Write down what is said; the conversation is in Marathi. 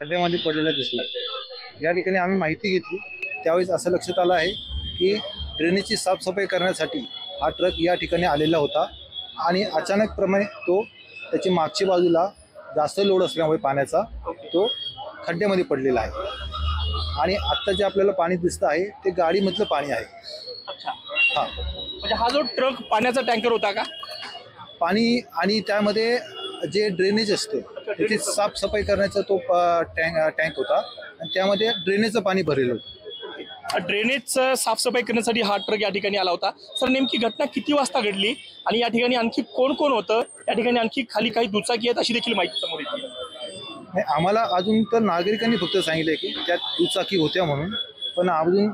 खड्ड्यामध्ये पडलेला दिसला। या ठिकाणी आम्ही माहिती घेतली, त्यावेळेस असं लक्षात आलं आहे की ड्रेनेजची साफसफाई करण्यासाठी हा ट्रक या ठिकाणी आलेला होता आणि अचानकप्रमाणे तो त्याची मागच्या बाजूला जास्त लोड असल्यामुळे पाण्याचा तो खड्ड्यामध्ये पडलेला आहे आणि आत्ता जे आपल्याला पाणी दिसतं आहे ते गाडीमधलं पाणी आहे। अच्छा, हां, म्हणजे हा जो ट्रक पाण्याचा टँकर होता का? पाणी आणि त्यामध्ये जे ड्रेनेज असते त्याची साफसफाई करण्याचा तो टँक होता आणि त्यामध्ये ड्रेनेजचं पाणी भरलेलं होतं। ड्रेनेजचं साफसफाई करण्यासाठी हा ट्रक या ठिकाणी आला होता। सर, नेमकी घटना किती वाजता घडली आणि या ठिकाणी आणखी कोण कोण होतं? या ठिकाणी आणखी खाली काही दुचाकी आहेत अशी देखील माहिती समोर येते। नाही, आम्हाला अजून तर नागरिकांनी फक्त सांगितलं की त्यात दुचाकी होत्या म्हणून, पण अजून